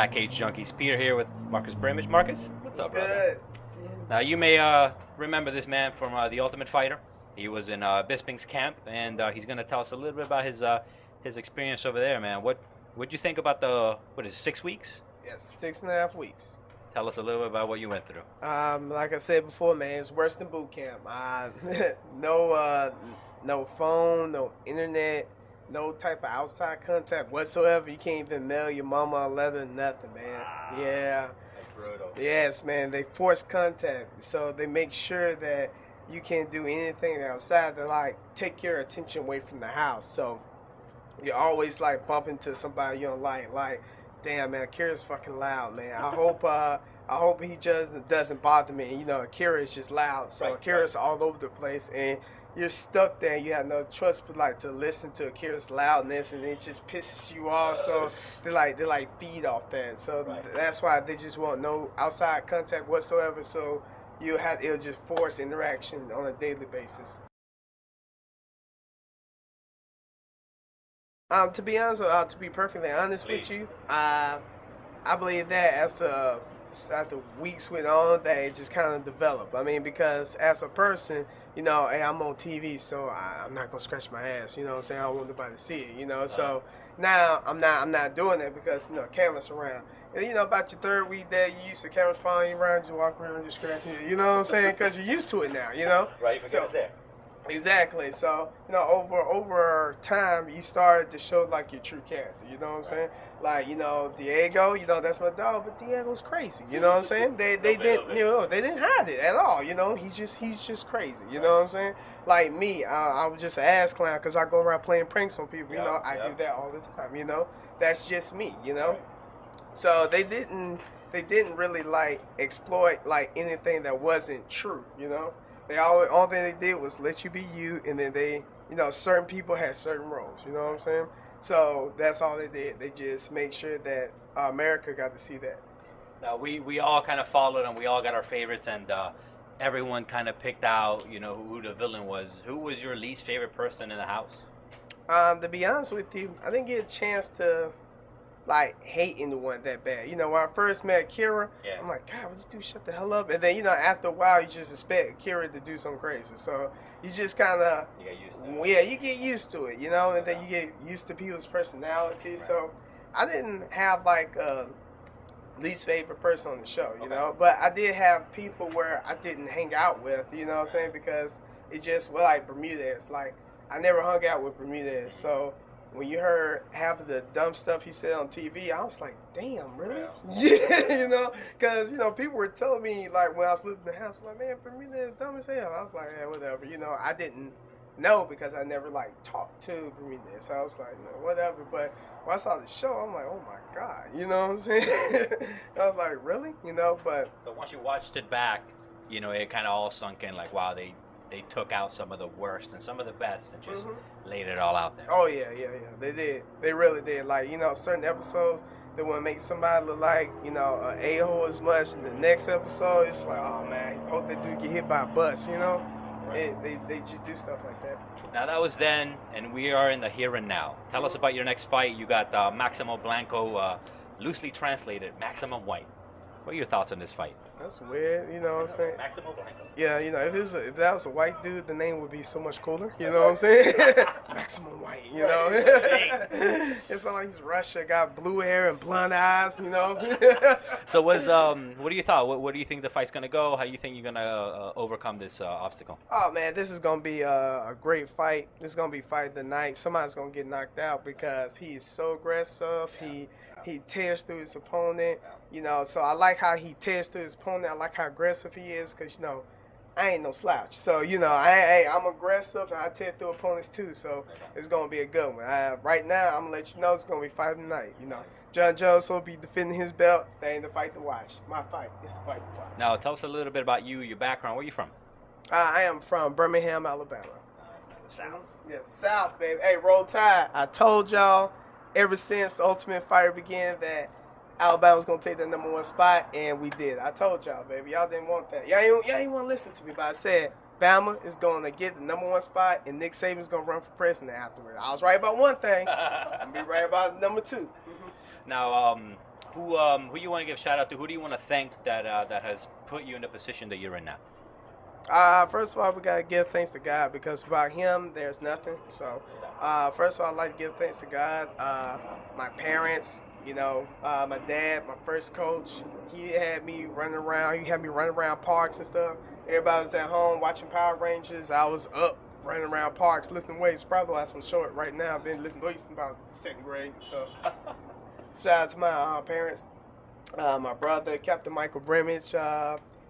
back, CageJunkies. Peter here with Marcus Brimage. Marcus, what's up, brother? Good. Now, you may remember this man from The Ultimate Fighter. He was in Bisping's camp, and he's going to tell us a little bit about his experience over there, man. What'd you think about what is it, 6 weeks? Yes, 6.5 weeks. Tell us a little bit about what you went through. Like I said before, man, it's worse than boot camp. No phone, no internet, no type of outside contact whatsoever. You can't even mail your mama a letter, nothing, man. Wow. Yeah. That's brutal. Yes, man. They force contact, so they make sure that you can't do anything outside to like take your attention away from the house. So you're always like bumping to somebody you don't like. Like, damn, man, Akira's fucking loud, man. I hope he just doesn't bother me. You know, Akira is just loud, so Akira's all over the place, and you're stuck there. You have no choice but like to listen to Akira's loudness, and it just pisses you off. So they feed off that. So that's why they just want no outside contact whatsoever. So it'll just force interaction on a daily basis. To be honest, to be perfectly honest with you, I believe that as the weeks went on, that it just kind of developed. I mean, because as a person, you know, hey, I'm on TV, so I'm not gonna scratch my ass. You know what I'm saying? I don't want nobody to see it. You know, so now I'm not doing it because you know cameras around. And, you know, about your third week there, you used to cameras following you around, just walk around, just scratching it. You know what I'm saying? Because you're used to it now. You know. Right. You forget it's there. Exactly. So, you know, over time, you started to show like your true character. You know what I'm saying? Like, you know, Diego. You know, that's my dog, but Diego's crazy. You know what I'm saying? They didn't hide it at all. You know, he's just crazy. You know what I'm saying? Like me, I was just an ass clown because I go around playing pranks on people. You know, I do that all the time. You know, that's just me. You know, so they didn't really like exploit like anything that wasn't true. You know. All thing they did was let you be you, and then you know, certain people had certain roles. You know what I'm saying? So that's all they did. They just made sure that America got to see that. Now we all kind of followed, and we all got our favorites, and everyone kind of picked out, you know, who the villain was. Who was your least favorite person in the house? To be honest with you, I didn't get a chance to like hate anyone that bad. You know, when I first met Kira, I'm like, God, would this dude shut the hell up? And then, you know, after a while, you just expect Kira to do something crazy. So you just kind of, you get used to it. Yeah, you get used to it, you know, and then you get used to people's personalities. Right. So I didn't have like a least favorite person on the show, you know, but I did have people where I didn't hang out with, you know what I'm saying, because it just, well, like Bermudez, like I never hung out with Bermudez, so when you heard half of the dumb stuff he said on TV, I was like, damn, really? Yeah, you know, because, you know, people were telling me, like, when I was living in the house, like, man, Bermuda is dumb as hell. I was like, yeah, whatever. You know, I didn't know because I never, like, talked to Bermuda. So I was like, no, whatever. But when I saw the show, I'm like, oh, my God. You know what I'm saying? I was like, really? You know, but. So once you watched it back, you know, it kind of all sunk in, like, wow, they took out some of the worst and some of the best and just laid it all out there. Oh, yeah. They did. They really did. Like, you know, certain episodes, they want to make somebody look like, you know, an a-hole as much. And the next episode, it's like, oh, man, hope that dude get hit by a bus, you know? Right. They just do stuff like that. Now, that was then, and we are in the here and now. Tell us about your next fight. You got Maximo Blanco, loosely translated, Maximum White. What are your thoughts on this fight? That's weird, you know what I'm saying? Maximo Blanco. Yeah, you know, if that was a white dude, the name would be so much cooler. You know what I'm saying? Maximum White, you know? It's not like he's Russia, got blue hair and blonde eyes, you know? So what do you thought? What do you think the fight's going to go? How do you think you're going to overcome this obstacle? Oh, man, this is going to be a great fight. This is going to be fight of the night. Somebody's going to get knocked out because he is so aggressive. He tears through his opponent, you know, so I like how he tears through his opponent. I like how aggressive he is because, you know, I ain't no slouch. So, you know, I'm aggressive and I tear through opponents too, so it's going to be a good one. Right now, I'm going to let you know it's going to be fight of the night, you know. John Jones will be defending his belt. That ain't the fight to watch. My fight is the fight to watch. Now, tell us a little bit about you, your background. Where are you from? I am from Birmingham, Alabama. South. Yes, South, baby. Hey, Roll Tide. I told y'all ever since the Ultimate Fighter began that Alabama was going to take the #1 spot, and we did. I told y'all, baby. Y'all didn't want that. Y'all ain't want to listen to me, but I said Bama is going to get the #1 spot, and Nick Saban's going to run for president afterward. I was right about one thing. I'm going to be right about number 2. Now, who you want to give shout out to? Who do you want to thank that that has put you in the position that you're in now? First of all, we gotta give thanks to God because without Him, there's nothing. So, first of all, I'd like to give thanks to God. My parents, my dad, my first coach, he had me running around. He had me running around parks and stuff. Everybody was at home watching Power Rangers. I was up running around parks lifting weights. Probably why I'm short right now. I've been lifting weights since about second grade. So, shout out to my parents. My brother, Captain Michael Brimage,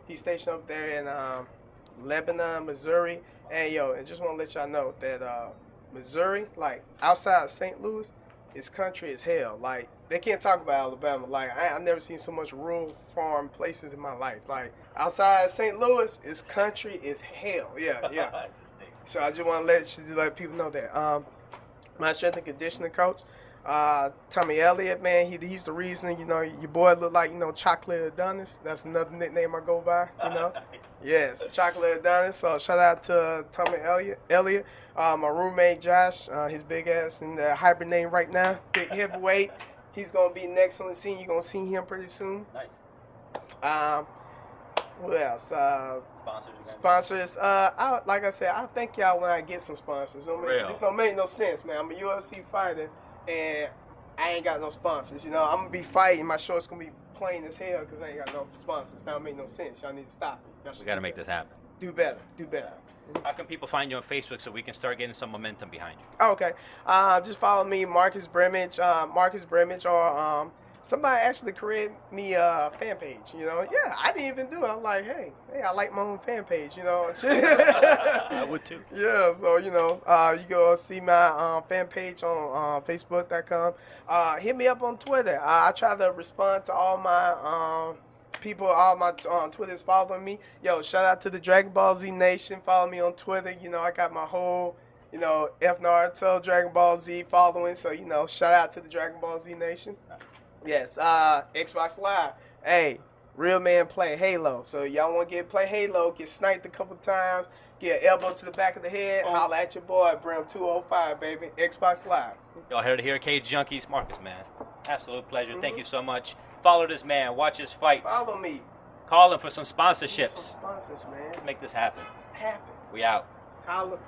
he's stationed up there in Lebanon, Missouri. And just want to let y'all know that Missouri, like outside of St. Louis, is country as hell. Like they can't talk about Alabama. Like I've never seen so much rural farm places in my life. Like outside of St. Louis, it's country as hell. Yeah, yeah. So I just want to let people know that. My strength and conditioning coach, Tommy Elliott, man, he's the reason, your boy look like, Chocolate Adonis. That's another nickname I go by, Nice. Yes, Chocolate Adonis. So shout out to Tommy Elliott. My roommate Josh, his big ass in the hibernating right now, big heavyweight. He's going to be next on the scene. You're going to see him pretty soon. Nice. What else? Sponsors. Like I said, I'll thank y'all when I get some sponsors. This don't make no sense, man. I'm a UFC fighter, and I ain't got no sponsors. I'm gonna be fighting. My short's gonna be plain as hell because I ain't got no sponsors. That don't make no sense. Y'all need to stop it. We gotta make this happen. Do better. How can people find you on Facebook so we can start getting some momentum behind you? Oh, okay. Just follow me, Marcus Brimage. Or somebody actually created me a fan page. Yeah, I didn't even do it. I'm like, hey, I like my own fan page. I would too. Yeah, so you go see my fan page on Facebook.com. Hit me up on Twitter. I try to respond to all my people, all my Twitters following me. Yo, shout out to the Dragon Ball Z Nation. Follow me on Twitter. I got my whole F Naruto Dragon Ball Z following. So shout out to the Dragon Ball Z Nation. Yes, Xbox Live. Hey, real man play Halo. So y'all want to play Halo, get sniped a couple times, get an elbow to the back of the head, holla at your boy, Brim 205, baby. Xbox Live. Y'all heard it here, CageJunkies. Marcus, man. Absolute pleasure. Thank you so much. Follow this man. Watch his fights. Follow me. Call him for some sponsorships. Some sponsors, man. Let's make this happen. Happen. We out. Holla.